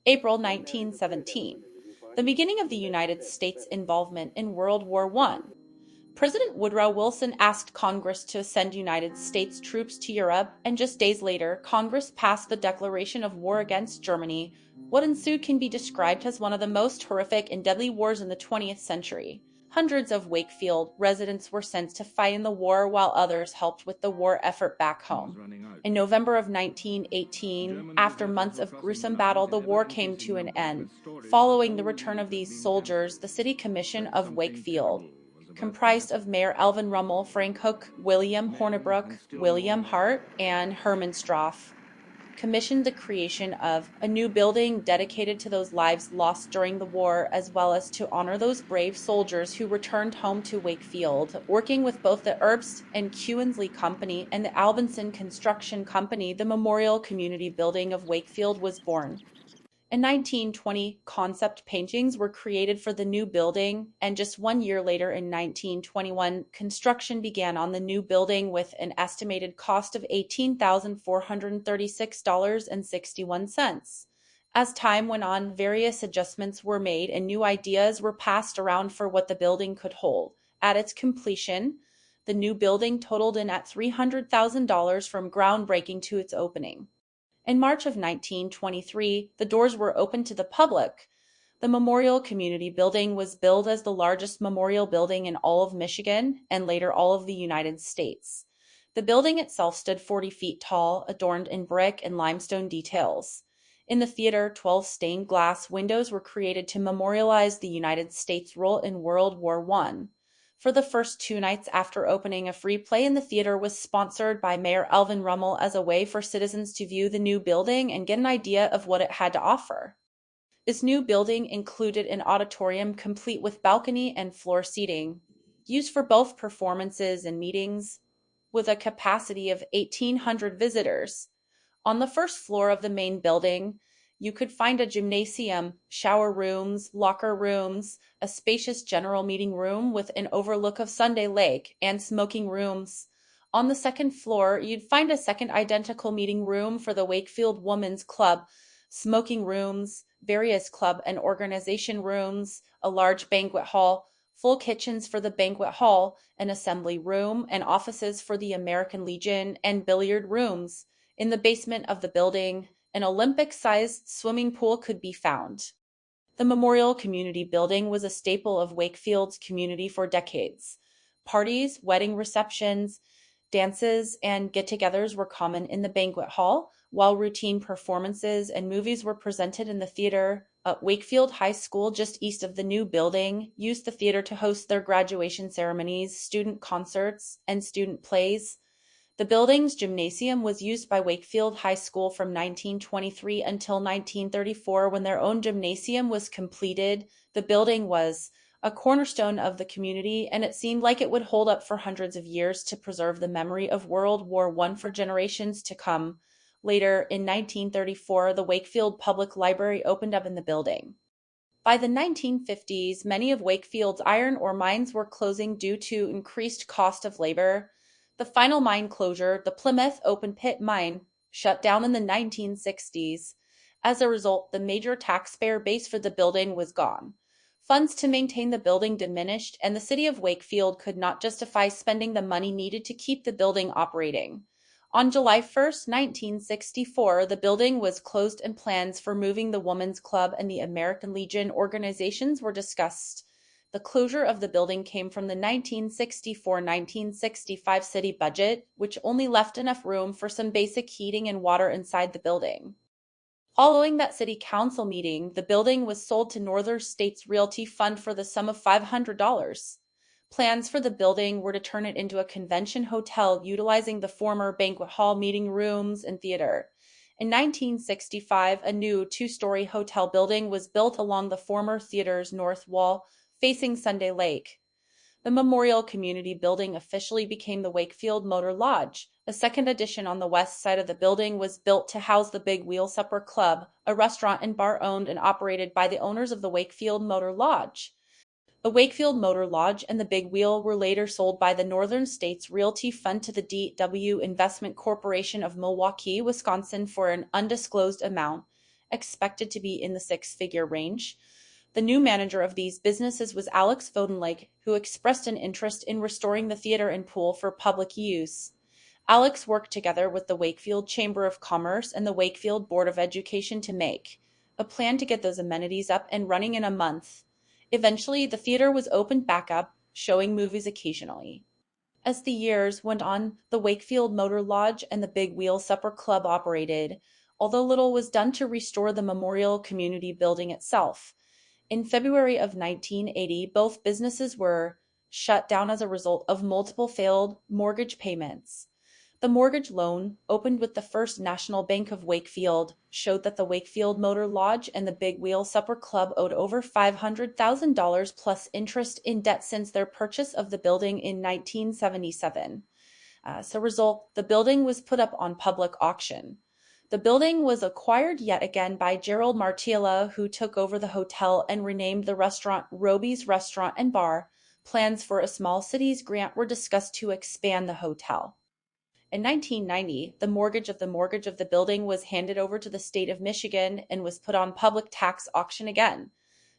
April 1917, the beginning of the United States' involvement in World War I. President Woodrow Wilson asked Congress to send United States troops to Europe, and just days later, Congress passed the declaration of war against Germany. What ensued can be described as one of the most horrific and deadly wars in the 20th century. Hundreds of Wakefield residents were sent to fight in the war while others helped with the war effort back home. In November of 1918, after months of gruesome battle, the war came to an end. Following the return of these soldiers, the City Commission of Wakefield, comprised of Mayor Alvin Rummel, Frank Hook, William Hornibrook, William Hart, and Herman Stroff, commissioned the creation of a new building dedicated to those lives lost during the war, as well as to honor those brave soldiers who returned home to Wakefield. Working with both the Erbst and Kewensley Company and the Albinson Construction Company, the Memorial Community Building of Wakefield was born. In 1920, concept paintings were created for the new building, and just 1 year later, in 1921, construction began on the new building with an estimated cost of $18,436.61. As time went on, various adjustments were made and new ideas were passed around for what the building could hold. At its completion, the new building totaled in at $300,000 from groundbreaking to its opening. In March of 1923, the doors were opened to the public. The Memorial Community Building was billed as the largest memorial building in all of Michigan and later all of the United States. The building itself stood 40 feet tall, adorned in brick and limestone details. In the theater, 12 stained glass windows were created to memorialize the United States' role in World War I. For the first 2 nights after opening, a free play in the theater was sponsored by Mayor Alvin Rummel as a way for citizens to view the new building and get an idea of what it had to offer. This new building included an auditorium complete with balcony and floor seating, used for both performances and meetings, with a capacity of 1,800 visitors. On the first floor of the main building, you could find a gymnasium, shower rooms, locker rooms, a spacious general meeting room with an overlook of Sunday Lake, and smoking rooms. On the second floor, you'd find a second identical meeting room for the Wakefield Women's Club, smoking rooms, various club and organization rooms, a large banquet hall, full kitchens for the banquet hall, an assembly room, and offices for the American Legion, and billiard rooms. In the basement of the building, an Olympic-sized swimming pool could be found. The Memorial Community Building was a staple of Wakefield's community for decades. Parties, wedding receptions, dances, and get-togethers were common in the banquet hall, while routine performances and movies were presented in the theater. Wakefield High School, just east of the new building, used the theater to host their graduation ceremonies, student concerts, and student plays. The building's gymnasium was used by Wakefield High School from 1923 until 1934, when their own gymnasium was completed. The building was a cornerstone of the community, and it seemed like it would hold up for hundreds of years to preserve the memory of World War I for generations to come. Later, in 1934, the Wakefield Public Library opened up in the building. By the 1950s, many of Wakefield's iron ore mines were closing due to increased cost of labor. The final mine closure, the Plymouth Open Pit Mine, shut down in the 1960s. As a result, the major taxpayer base for the building was gone. Funds to maintain the building diminished, and the city of Wakefield could not justify spending the money needed to keep the building operating. On July 1st, 1964, the building was closed and plans for moving the Women's Club and the American Legion organizations were discussed. The closure of the building came from the 1964-1965 city budget, which only left enough room for some basic heating and water inside the building. Following that city council meeting, the building was sold to Northern States Realty Fund for the sum of $500. Plans for the building were to turn it into a convention hotel utilizing the former banquet hall, meeting rooms, and theater. In 1965, a new 2-story hotel building was built along the former theater's north wall, facing Sunday Lake. The Memorial Community Building officially became the Wakefield Motor Lodge. A second addition on the west side of the building was built to house the Big Wheel Supper Club, a restaurant and bar owned and operated by the owners of the Wakefield Motor Lodge. The Wakefield Motor Lodge and the Big Wheel were later sold by the Northern States Realty Fund to the D.W. Investment Corporation of Milwaukee, Wisconsin for an undisclosed amount, expected to be in the six-figure range. The new manager of these businesses was Alex Vodenlake, who expressed an interest in restoring the theater and pool for public use. Alex worked together with the Wakefield Chamber of Commerce and the Wakefield Board of Education to make a plan to get those amenities up and running in a month. Eventually, the theater was opened back up, showing movies occasionally. As the years went on, the Wakefield Motor Lodge and the Big Wheel Supper Club operated, although little was done to restore the Memorial Community Building itself. In February of 1980, both businesses were shut down as a result of multiple failed mortgage payments. The mortgage loan, opened with the First National Bank of Wakefield, showed that the Wakefield Motor Lodge and the Big Wheel Supper Club owed over $500,000 plus interest in debt since their purchase of the building in 1977. As a result, the building was put up on public auction. The building was acquired yet again by Gerald Martiella, who took over the hotel and renamed the restaurant Roby's Restaurant and Bar. Plans for a small cities grant were discussed to expand the hotel. In 1990, the mortgage of the building was handed over to the state of Michigan and was put on public tax auction again.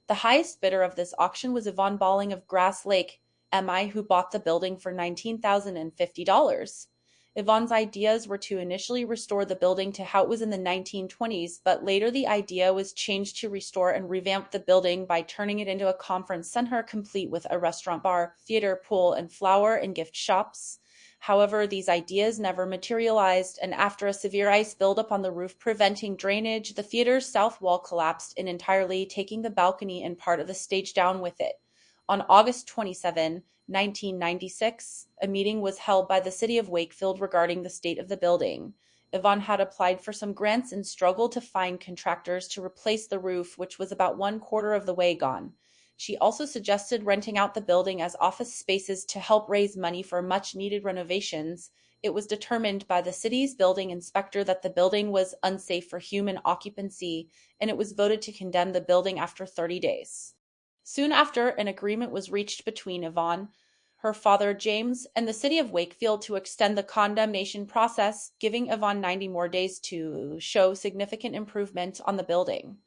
The highest bidder of this auction was Yvonne Balling of Grass Lake, MI, who bought the building for $19,050. Yvonne's ideas were to initially restore the building to how it was in the 1920s, but later the idea was changed to restore and revamp the building by turning it into a conference center complete with a restaurant, bar, theater, pool, and flower and gift shops. However, these ideas never materialized, and after a severe ice buildup on the roof preventing drainage, the theater's south wall collapsed in entirely, taking the balcony and part of the stage down with it. On August 27, 1996, a meeting was held by the city of Wakefield regarding the state of the building. Yvonne had applied for some grants and struggled to find contractors to replace the roof, which was about 1/4 of the way gone. She also suggested renting out the building as office spaces to help raise money for much-needed renovations. It was determined by the city's building inspector that the building was unsafe for human occupancy, and it was voted to condemn the building after 30 days. Soon after, an agreement was reached between Yvonne, her father James, and the city of Wakefield to extend the condemnation process, giving Yvonne 90 more days to show significant improvement on the building.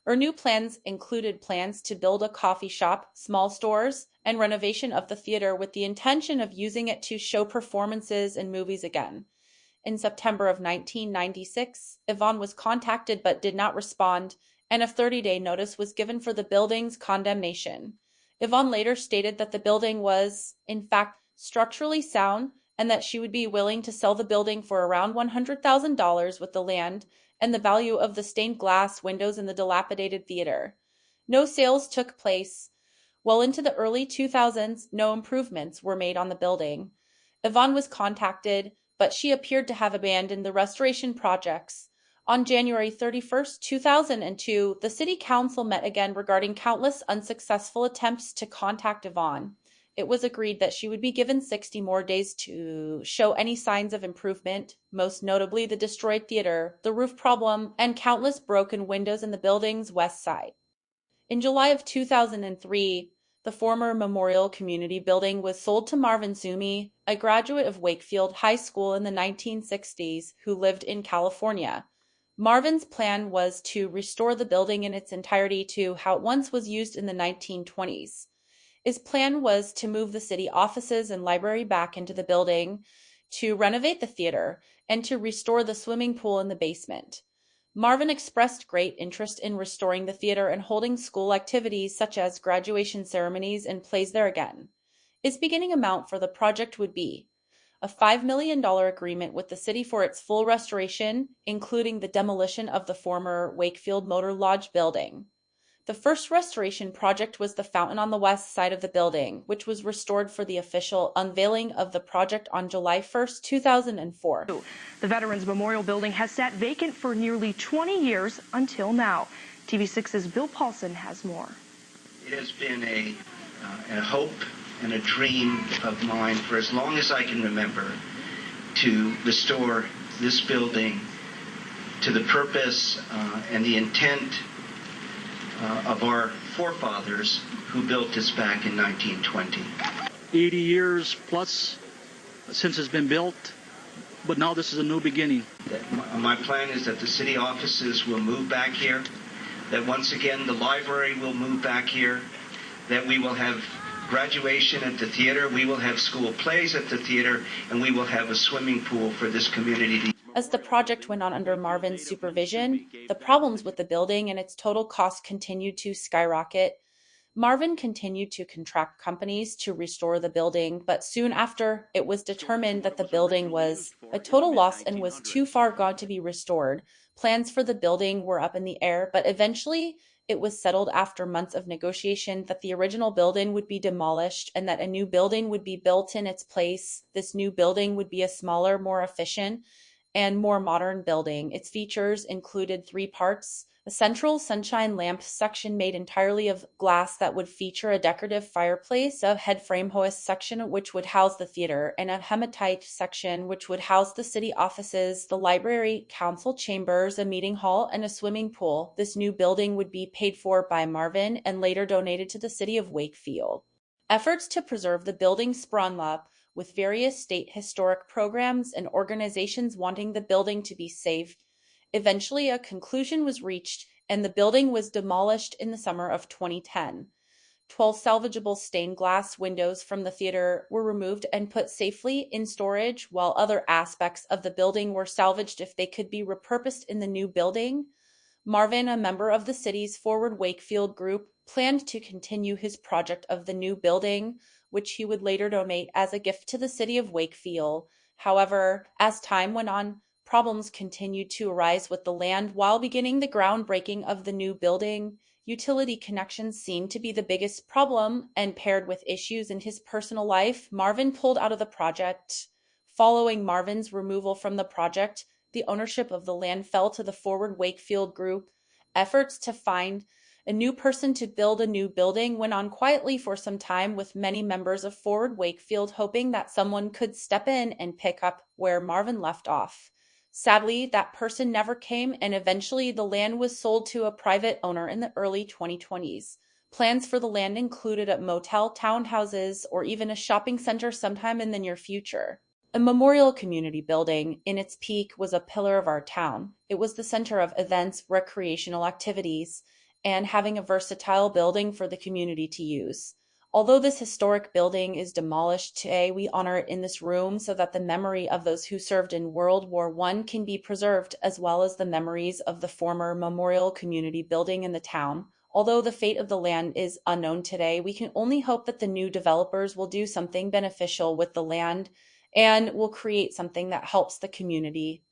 Her new plans included plans to build a coffee shop, small stores, and renovation of the theater with the intention of using it to show performances and movies again. In September of 1996, Yvonne was contacted but did not respond, and a 30-day notice was given for the building's condemnation. Yvonne later stated that the building was, in fact, structurally sound and that she would be willing to sell the building for around $100,000 with the land and the value of the stained glass windows in the dilapidated theater. No sales took place. Well into the early 2000s, no improvements were made on the building. Yvonne was contacted, but she appeared to have abandoned the restoration projects. On January 31st, 2002, the City Council met again regarding countless unsuccessful attempts to contact Yvonne. It was agreed that she would be given 60 more days to show any signs of improvement, most notably the destroyed theater, the roof problem, and countless broken windows in the building's west side. In July of 2003, the former Memorial Community Building was sold to Marvin Zumi, a graduate of Wakefield High School in the 1960s who lived in California. Marvin's plan was to restore the building in its entirety to how it once was used in the 1920s. His plan was to move the city offices and library back into the building, to renovate the theater, and to restore the swimming pool in the basement. Marvin expressed great interest in restoring the theater and holding school activities such as graduation ceremonies and plays there again. His beginning amount for the project would be a $5 million agreement with the city for its full restoration, including the demolition of the former Wakefield Motor Lodge building. The first restoration project was the fountain on the west side of the building, which was restored for the official unveiling of the project on July 1st, 2004. The Veterans Memorial Building has sat vacant for nearly 20 years until now. TV6's Bill Paulson has more. It has been a hope and a dream of mine for as long as I can remember to restore this building to the purpose and the intent of our forefathers who built this back in 1920. 80 years plus since it's been built. but now this is a new beginning. My plan is that the city offices will move back here, that once again the library will move back here, that we will have graduation at the theater, we will have school plays at the theater, and we will have a swimming pool for this community. As the project went on under Marvin's supervision, the problems with the building and its total cost continued to skyrocket. Marvin continued to contract companies to restore the building, but soon after it was determined that the building was a total loss and was too far gone to be restored. Plans for the building were up in the air, but eventually it was settled after months of negotiation that the original building would be demolished and that a new building would be built in its place. This new building would be a smaller, more efficient, and more modern building. Its features included three parts: a central sunshine lamp section made entirely of glass that would feature a decorative fireplace, a head frame hoist section which would house the theater, and a hematite section which would house the city offices, the library, council chambers, a meeting hall, and a swimming pool. This new building would be paid for by Marvin and later donated to the city of Wakefield. Efforts to preserve the building sprung up, with various state historic programs and organizations wanting the building to be saved. Eventually, a conclusion was reached, and the building was demolished in the summer of 2010. 12 salvageable stained glass windows from the theater were removed and put safely in storage, while other aspects of the building were salvaged if they could be repurposed in the new building. Marvin, a member of the city's Forward Wakefield group, planned to continue his project of the new building, which he would later donate as a gift to the city of Wakefield. However, as time went on, problems continued to arise with the land. While beginning the groundbreaking of the new building, utility connections seemed to be the biggest problem, and paired with issues in his personal life, Marvin pulled out of the project. Following Marvin's removal from the project, the ownership of the land fell to the Forward Wakefield group. Efforts to find a new person to build a new building went on quietly for some time, with many members of Forward Wakefield hoping that someone could step in and pick up where Marvin left off. Sadly, that person never came, and eventually the land was sold to a private owner in the early 2020s. Plans for the land included a motel, townhouses, or even a shopping center sometime in the near future. A memorial community building, in its peak, was a pillar of our town. It was the center of events, recreational activities, and having a versatile building for the community to use. Although this historic building is demolished today, we honor it in this room so that the memory of those who served in World War I can be preserved, as well as the memories of the former memorial community building in the town. Although the fate of the land is unknown today, we can only hope that the new developers will do something beneficial with the land and will create something that helps the community